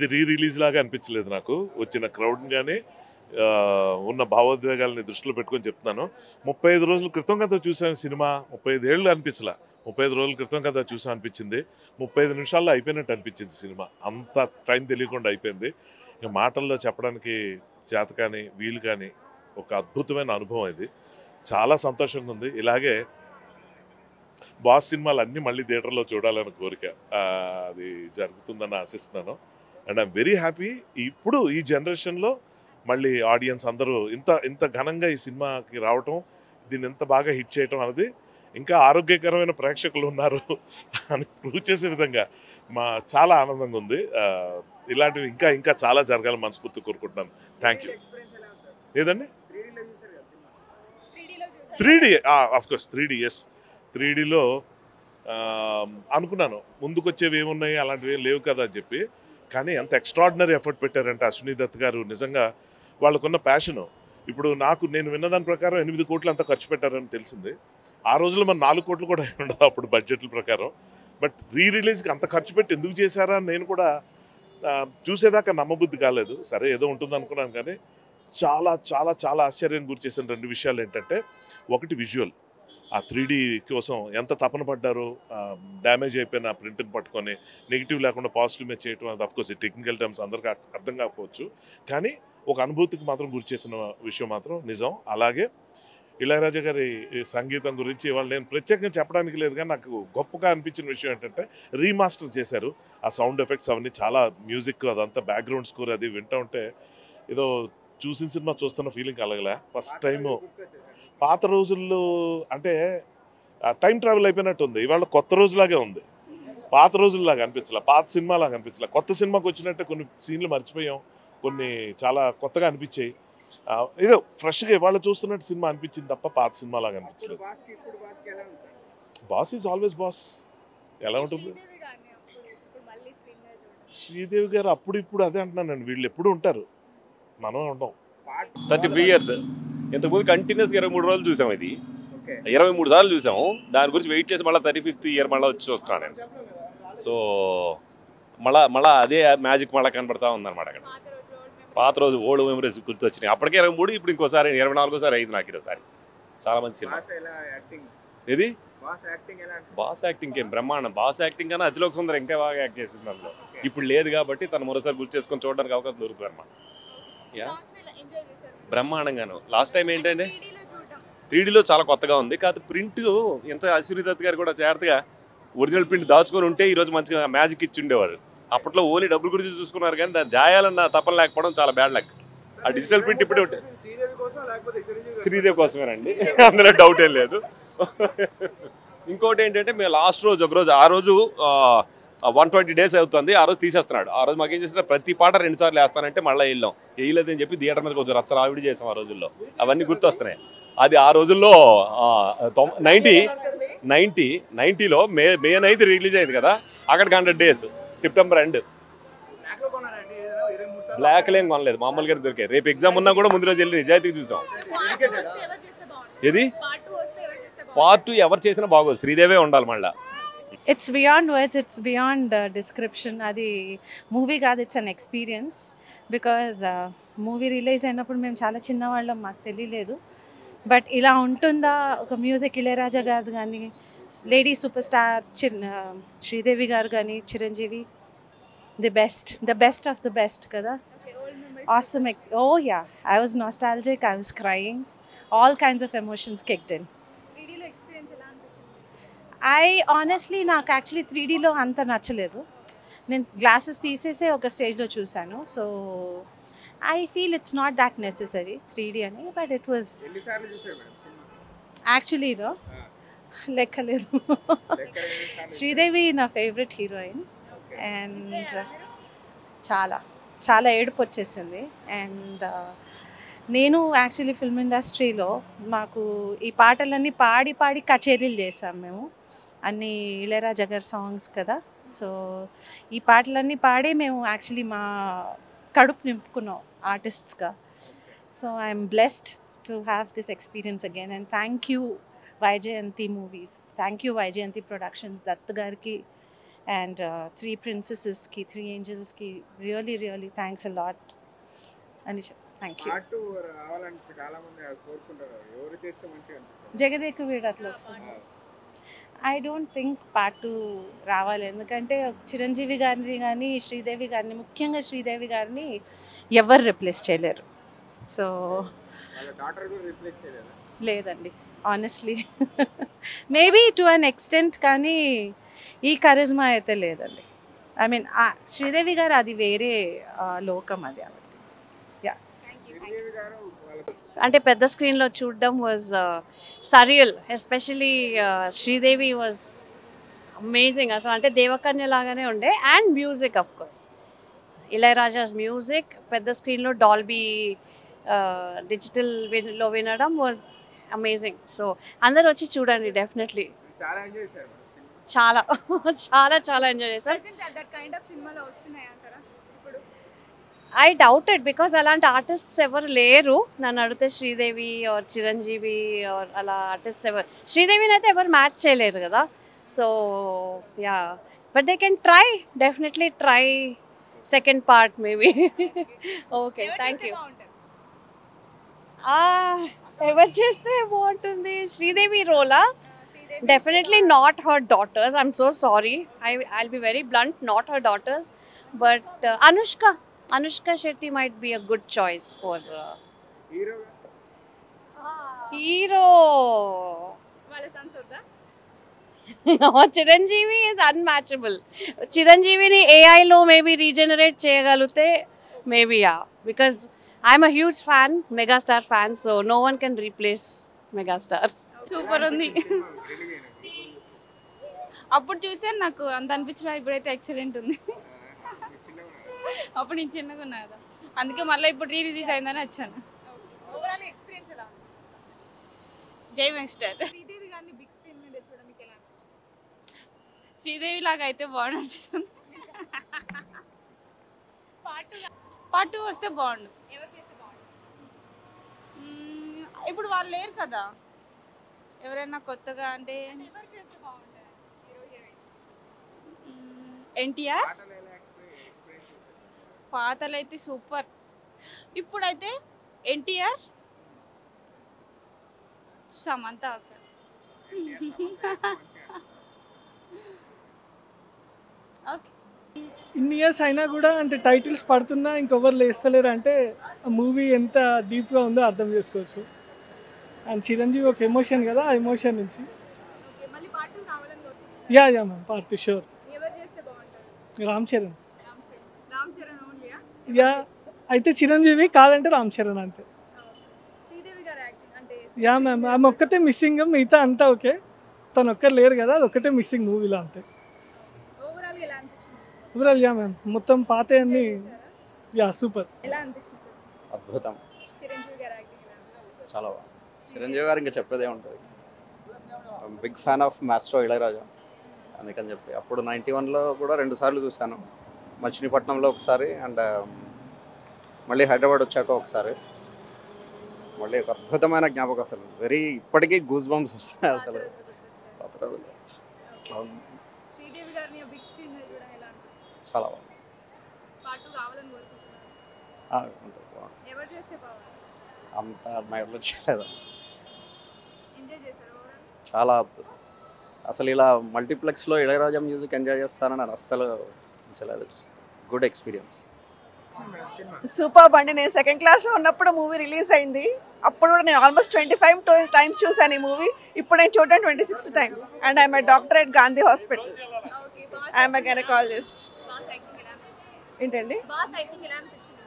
ఇది రిలీజ్ లాగా అనిపించలేదు నాకు. వచ్చిన క్రౌడ్ కానీ ఉన్న భావోద్వేగాలని దృష్టిలో పెట్టుకొని చెప్తున్నాను. 35 రోజుల క్రితం కదా చూసాను సినిమా. 35 ఏళ్ళు అనిపించలా. 35 రోజుల క్రితం కదా చూసా అనిపించింది. 35 నిమిషాల్లో అయిపోయినట్టు అనిపించింది సినిమా. అంత టైం తెలియకుండా అయిపోయింది. ఇక మాటల్లో చెప్పడానికి చేత కానీ వీలు కానీ ఒక అద్భుతమైన అనుభవం ఇది. చాలా సంతోషంగా ఉంది. ఇలాగే బాస్ సినిమాలు అన్నీ మళ్ళీ థియేటర్లో చూడాలని కోరిక. అది జరుగుతుందని ఆశిస్తున్నాను. And I'm very happy. ఇప్పుడు ఈ జనరేషన్లో మళ్ళీ ఆడియన్స్ అందరూ ఇంత ఘనంగా ఈ సినిమాకి రావటం, దీన్ని ఎంత బాగా హిట్ చేయటం అనేది, ఇంకా ఆరోగ్యకరమైన ప్రేక్షకులు ఉన్నారు అని ప్రూవ్ చేసే విధంగా చాలా ఆనందంగా ఉంది. ఇలాంటివి ఇంకా ఇంకా చాలా జరగాలని మనస్ఫూర్తి కోరుకుంటున్నాను. Thank you. ఏదండి 3D of course 3D yes 3Dలో అనుకున్నాను ముందుకొచ్చేవి ఏమున్నాయి, అలాంటివి ఏం లేవు కదా అని చెప్పి. కానీ ఎంత ఎక్స్ట్రాడినరీ ఎఫర్ట్ పెట్టారంటే అశ్విని దత్ గారు. నిజంగా వాళ్ళకున్న ప్యాషను. ఇప్పుడు నేను విన్నదాని ప్రకారం 8 కోట్లు అంతా ఖర్చు పెట్టారని తెలిసింది. ఆ రోజుల్లో మన 4 కోట్లు కూడా ఉండదు అప్పుడు బడ్జెట్ల ప్రకారం. బట్ రిలీజ్కి అంత ఖర్చు పెట్టి ఎందుకు చేశారా అని నేను కూడా చూసేదాకా నమ్మబుద్ధి కాలేదు. సరే ఏదో ఉంటుంది అనుకున్నాను. కానీ చాలా చాలా చాలా ఆశ్చర్యం గురి చేసిన 2 విషయాలు ఏంటంటే, ఒకటి విజువల్. ఆ 3D కోసం ఎంత తపన పడ్డారో, డ్యామేజ్ అయిపోయిన ప్రింట్ని పట్టుకొని నెగిటివ్ లేకుండా పాజిటివ్ మీద చేయటం. అది అఫ్కోర్స్ ఈ టెక్నికల్ టర్మ్స్ అందరికీ అర్థం కాకపోవచ్చు. కానీ ఒక అనుభూతికి మాత్రం గురి చేసిన విషయం మాత్రం నిజం. అలాగే ఇళయరాజా గారి సంగీతం గురించి ఇవాళ నేను ప్రత్యేకంగా చెప్పడానికి లేదు. కానీ నాకు గొప్పగా అనిపించిన విషయం ఏంటంటే, రీమాస్టర్ చేశారు. ఆ సౌండ్ ఎఫెక్ట్స్ అవన్నీ చాలా, మ్యూజిక్ అదంతా బ్యాక్గ్రౌండ్ స్కోర్ అది వింటూ ఉంటే ఏదో చూసిన సినిమా చూస్తున్న ఫీలింగ్ కలగలే. ఫస్ట్ టైము పాత రోజుల్లో అంటే టైం ట్రావెల్ అయిపోయినట్టు ఉంది. ఇవాళ కొత్త రోజులాగే ఉంది. పాత రోజుల్లాగా అనిపించలే, పాత సినిమాలాగా అనిపించలే. కొత్త సినిమాకి వచ్చినట్టే కొన్ని సీన్లు మర్చిపోయాం, కొన్ని చాలా కొత్తగా అనిపించాయి. ఏదో ఫ్రెష్గా ఇవాళ చూస్తున్నట్టు సినిమా అనిపించింది తప్ప పాత సినిమాలాగా అనిపించలేదు. Boss is always boss. ఎలా ఉంటుంది శ్రీదేవి గారు? అప్పుడు ఇప్పుడు అదే అంటున్నానండి. వీళ్ళు ఎప్పుడు ఉంటారు, మనం ఉంటాం. 33 years. ఇంతకుముందు కంటిన్యూస్గా 23 రోజులు చూసాం. ఇది 23 సార్లు చూసాము. దాని గురించి వెయిట్ చేసి మళ్ళీ 35th year మళ్ళీ వచ్చి వస్తున్నాను నేను. సో మళ్ళా అదే మ్యాజిక్ మళ్ళీ కనబడతా ఉందన్నమాట. అక్కడ పాత రోజు ఓల్డ్ మెమరీస్ గుర్తొచ్చినాయి. అప్పటికే 23, ఇప్పుడు ఇంకోసారి 24సారి అయింది నాకు ఈరోజు. చాలా మంచి సినిమా. ఇది బాస్ యాక్టింగ్ ఏం బ్రహ్మాండం. బాస్ యాక్టింగ్ కన్నా అతిలోక సుందరం ఇంకా బాగా యాక్ట్ చేసింది అందులో. ఇప్పుడు లేదు కాబట్టి తను మరోసారి గుర్తు చేసుకొని చూడడానికి అవకాశం దొరుకుతుంది అన్నమాట. బ్రహ్మాండంగాను. లాస్ట్ టైం ఏంటంటే 3Dలో చాలా కొత్తగా ఉంది. కాదు ప్రింట్ ఎంత అశ్విని దత్ గారు కూడా జాగ్రత్తగా ఒరిజినల్ ప్రింట్ దాచుకొని ఉంటే ఈరోజు మంచిగా మ్యాజిక్ ఇచ్చి ఉండేవారు. అప్పట్లో ఓన్లీ డబ్బుల గురించి చూసుకున్నారు, కానీ దాన్ని జాయాలన్న తపన లేకపోవడం చాలా బ్యాడ్ లక్. ఆ డిజిటల్ ప్రింట్ ఇప్పుడే ఉంటుంది. శ్రీదేవి కోసమేనండి, అందులో డౌట్ ఏం లేదు. ఇంకోటి ఏంటంటే మేము లాస్ట్ రోజు ఒకరోజు, ఆ రోజు 120 days అవుతుంది. ఆ రోజు తీసేస్తున్నాడు. ఆ రోజు మాకు ఏం చేసినా ప్రతి పాట 2 సార్లు వేస్తానంటే మళ్ళీ వెళ్ళాం. వేయలేదని చెప్పి థియేటర్ మీద కొంచెం రచ్చరావిడి చేసాం ఆ రోజుల్లో. అవన్నీ గుర్తొస్తున్నాయి. అది ఆ రోజుల్లో 90లో మే 9th రిలీజ్ అయింది కదా. అక్కడికి 100 days సెప్టెంబర్ ఎండ్. బ్లాక్లు ఏం కొనలేదు, మామూలుగా దొరికాయి. రేపు ఎగ్జామ్ ఉన్నా కూడా ముందు రోజు వెళ్ళి నిజాయితీగా చూసాం. ఏది పార్ట్ 2 ఎవరు చేసినా బాగోదు, శ్రీదేవే ఉండాలి మళ్ళీ. It's beyond words, it's beyond description. Adi movie kaadu, it's an experience. Because movie release అయినప్పుడు మేము చాలా చిన్నవాళ్ళం, మాకు తెలియలేదు. బట్ ఇలా ఉంటుందా ఒక మ్యూజిక్, ఇళయరాజా గారు కానీ, లేడీ సూపర్ స్టార్ శ్రీదేవి గారు కానీ, Chiranjeevi, the best of the best కదా. Awesome. Oh yeah, I was nostalgic, I was crying, all kinds of emotions kicked in. Honestly నాకు యాక్చువల్లీ 3Dలో అంత నచ్చలేదు. నేను గ్లాసెస్ తీసేసే ఒక స్టేజ్లో చూశాను. So I feel it's not that necessary 3D అని. బట్ ఇట్ వాజ్ యాక్చువల్లీలో లెక్కలేదు. శ్రీదేవి నా ఫేవరెట్ హీరోయిన్. అండ్ చాలా చాలా ఏడుపు వచ్చేసింది. అండ్ నేను యాక్చువల్లీ ఫిల్మ్ ఇండస్ట్రీలో మాకు ఈ పాటలన్నీ పాడి పాడి కచేరీలు చేసాం మేము. అన్ని ఇళయరాజా గారి సాంగ్స్ కదా. సో ఈ పాటలన్నీ పాడే మేము యాక్చువల్లీ మా కడుపు నింపుకున్నాం ఆర్టిస్ట్స్గా. So I'm blessed to have this experience again. And thank you Vyjayanthi Movies, thank you Vyjayanthi Productions, Dutt గారికి అండ్ త్రీ ప్రిన్సెసెస్కి, త్రీ ఏంజల్స్కి really really thanks a lot అని థ్యాంక్ యూ. పార్ట్ 2 రావాలని చాలా మంది కోరుకుంటారు. ఎవరు చేస్తే మంచిగా అనిపిస్తుంది? జగదేక వీరుడు వస్తుంది. ఐ డోంట్ థింక్ పార్ట్ 2 రావాలి, ఎందుకంటే చిరంజీవి గారిని కానీ శ్రీదేవి గారిని, ముఖ్యంగా శ్రీదేవి గారిని ఎవరు రిప్లేస్ చేయలేరు. సో వాళ్ళ డాటర్ కూడా రిప్లేస్ చేయలేదా? లేదండి, honestly maybe to an extent, కానీ ఈ కరిజ్మా అయితే లేదండి. ఐ మీన్ శ్రీదేవి గారు అది వేరే లోకం అది. యా, శ్రీదేవి గారు వాళ్ళ అంటే పెద్ద స్క్రీన్లో చూడడం was surreal, especially Sridevi was amazing అసలు. అంటే దేవకన్య లాగానే ఉండే. And music of course, Ilaiyaraaja's music పెద్ద స్క్రీన్లో డాల్బీ డిజిటల్లో వినడం వాజ్ అమేజింగ్. సో అందరు వచ్చి చూడండి డెఫినెట్లీ. చాలా ఎంజాయ్ చేశారు. చాలా చాలా చాలా ఎంజాయ్ చేశాం. ఐ డౌటెడ్ బికాస్ అలాంటి ఆర్టిస్ట్స్ ఎవరు లేరు. నన్ను అడిగితే శ్రీదేవి ఆర్ చిరంజీవి ఆర్ అలా ఆర్టిస్ట్స్ ఎవరు, శ్రీదేవిని అయితే ఎవరు మ్యాచ్ చేయలేరు కదా. So yeah, but they can try, definitely try second part maybe. Okay, thank you. ఎవరు చేస్తే బాగుంటుంది? Sridevi రోలా? Definitely not her daughters. I'm so sorry. I'll be very blunt. Not her daughters, but Anushka Shetty might be a good choice for hero hero. వాళ్ళ Sons వద్దా? Chiranjeevi is unmatchable. Chiranjeevini AI lo maybe regenerate cheyagalute, maybe yeah. Because I'm a huge fan, megastar fan, so no one can replace megastar. Super ఉంది. అప్పుడు చూసాను, నాకు అంత అనిపించిన, ఇప్పుడైతే excellent ఉంది. అప్పుడు నేను చిన్నగా ఉన్నా కదా, అందుకే మళ్ళీ ఇప్పుడు రిలీజ్ అయిందని వచ్చాను. ఓవరాల్ ఎక్స్‌పీరియన్స్ ఎలా ఉంది? జై యంగ్స్టర్. శ్రీదేవి గారిని బిగ్ స్క్రీన్ మీద చూడడానికి ఎలా అనిపించింది? శ్రీదేవి లాగా అయితే బాగుంది అనిపిస్తుంది. పార్ట్ 2 వస్తే బాగుండు. ఎవరు చేస్తే బాగుంటుంది? ఇప్పుడు వాళ్ళు లేరు కదా, ఎవరైనా కొత్తగా అంటే ఎవరు చేస్తే బాగుంటుంది? Hero heroine NTR. పాతలైతే సూపర్. ఇప్పుడైతే ఎన్టీఆర్, సమంత. ఓకే, ఇన్ని ఇయర్స్ అయినా కూడా అంటే టైటిల్స్ పడుతున్నా ఇంకెవరు లేస్తలేరు అంటే ఆ మూవీ ఎంత డీప్గా ఉందో అర్థం చేసుకోవచ్చు. అండ్ చిరంజీవి ఒక ఎమోషన్ కదా, ఆ ఎమోషన్ నుంచి ఓకే, మళ్ళీ పార్ట్ 2 రావాలని కోరుకుంటున్నాను. Yeah ma'am, part 2 sure. ఎవరు చేస్తే బాగుంటుంది? రామ్ చరణ్. రామ్ చరణ్ ఓన్లీయా? యా, అయితే చిరంజీవి, కాదంటే రామ్ చరణ్ అంతే. శ్రీదేవి గారి యాక్టింగ్ అంటే యా మ్యామ్, ఆమె ఒక్కతే మిస్సింగ్, మిగతా అంతా ఓకే. తను ఒక్కరు లేరు కదా, అది ఒక్కటే మిస్సింగ్ మూవీలో అంతే. ఓవరాల్ ఎలా అనిపించింది? ఓవరాల్ యా మ్యామ్, మొత్తం పాత అన్ని యా సూపర్. ఎలా అనిపించింది సార్? అద్భుతం, చిరంజీవి గారి యాక్టింగ్ ఎలా అనిపించింది? చాలా బాగుంది. చిరంజీవి గారు ఇంకా చెప్పేదే ఉంటుంది. Big fan of maestro Ilaiyaraaja, అందుకని చెప్పి అప్పుడు 91లో కూడా 2 సార్లు చూశాను. మచిలీపట్నంలో ఒకసారి, అండ్ మళ్ళీ హైదరాబాద్ వచ్చాక ఒకసారి. మళ్ళీ ఒక అద్భుతమైన జ్ఞాపకం అసలు. ఇప్పటికీ గూస్ బంప్స్ వస్తాయి అసలు. పాత రోజుల్లో అట్లా ఉంది. శ్రీదేవి గారిని బిగ్ స్క్రీన్ మీద చూడడం ఎలా అనిపించింది? చాలా బాగుంది. పార్ట్ 2 కావాలని కోరుకుంటున్నాను. ఉంటుంది, బాగుంది. ఎవరు చేస్తే బాగుంటుంది? అంత మైండ్లో చేయలేదు. ఎంజాయ్ చేశారు ఓవరాల్? చాలా అద్భుతం అసలు. ఇలా మల్టీప్లెక్స్లో ఇళయరాజా మ్యూజిక్ ఎంజాయ్ చేస్తానని నేను అస్సలు ఉంచలేదు. It's good experience. సూపర్ అండి. నేను సెకండ్ క్లాస్లో ఉన్నప్పుడు మూవీ రిలీజ్ అయింది. అప్పుడు కూడా నేను ఆల్మోస్ట్ 25 టైమ్స్ చూసాను ఈ మూవీ. ఇప్పుడు నేను చూడడం 26th time. And I'm a doctor at Gandhi hospital. Okay, I'm a gynaecologist. Boss acting ఎలా అనిపించింది? ఏంటండి? బాస్ యాక్టింగ్ ఎలా అనిపించింది?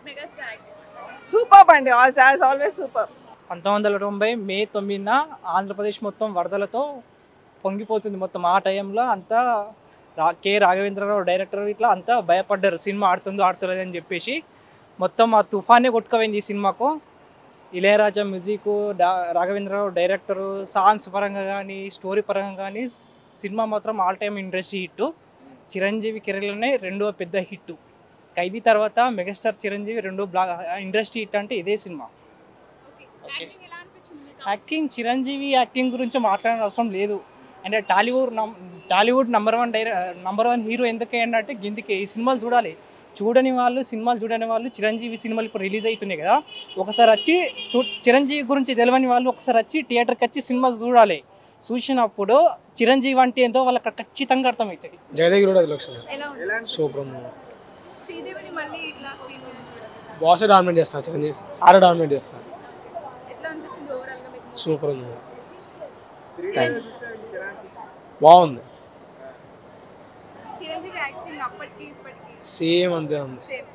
మెగాస్టార్ యాక్టింగ్ సూపర్ అండి, యాజ్ ఆల్వేస్ సూపర్. 1990 మే 9న ఆంధ్రప్రదేశ్ మొత్తం వరదలతో పొంగిపోతుంది. మొత్తం ఆ టైంలో అంతా కె రాఘవేంద్రరావు డైరెక్టర్ ఇట్లా అంతా భయపడ్డారు, సినిమా ఆడుతలేదు అని చెప్పేసి. మొత్తం ఆ తుఫానే కొట్టుకుపోయింది ఈ సినిమాకు. Ilaiyaraaja music, Raghavendra Rao director, songs పరంగా కానీ స్టోరీ పరంగా కానీ సినిమా మాత్రం all time industry hit. Chiranjeevi కెరీర్లోనే 2వ పెద్ద హిట్. ఖైదీ తర్వాత మెగాస్టార్ చిరంజీవి 2వ ఇండస్ట్రీ హిట్ అంటే ఇదే సినిమా. యాక్టింగ్ ఎలా అనిపించింది? యాక్టింగ్, చిరంజీవి యాక్టింగ్ గురించి మాట్లాడే అవసరం లేదు. అంటే టాలీవుడ్ నంబర్ వన్ హీరో ఎందుకంటే గిందికి ఈ సినిమాలు చూడాలి. సినిమాలు చూడని వాళ్ళు చిరంజీవి సినిమాలు ఇప్పుడు రిలీజ్ అవుతున్నాయి కదా, ఒకసారి వచ్చి చిరంజీవి గురించి తెలియని వాళ్ళు ఒకసారి వచ్చి థియేటర్కి వచ్చి సినిమాలు చూడాలి. చూసినప్పుడు చిరంజీవి అంటే ఏంటో వాళ్ళకి ఖచ్చితంగా అర్థమవుతుంది. జగదేవి కూడా ఎలా ఉంది? సూపర్ ఉంది. శ్రీదేవిని మళ్ళీ ఇట్లా స్క్రీన్ మీద చూడడం బాస్ డామినేట్ చేస్తాను, చిరంజీవి సారే డామినేట్ చేస్తాను. ఎట్లా అనిపించింది ఓవరాల్ గా మీకు? సూపర్ ఉంది. బాగుంది. చిరంజీవి యాక్టింగ్ అప్పటికి ఇప్పటికి సేమ్ అంతే ఉంది. Same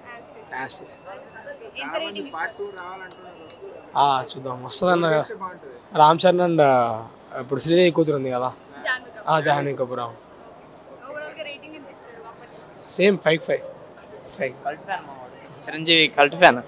as it is. ఎంత రేటింగ్ పార్ట్ 2 రావాలంటున్నారు. చూద్దాం వస్తుందన్న కదా. రామ్ చరణ్ అండ్ ఇప్పుడు శ్రీదేవి కూతురు ఉంది కదా, జాహ్నవి కపూర్. ఓవరాల్ గా రేటింగ్ ఎంత ఇస్తారు అప్పటికి? Same 5 Chiranjeevi cult fan.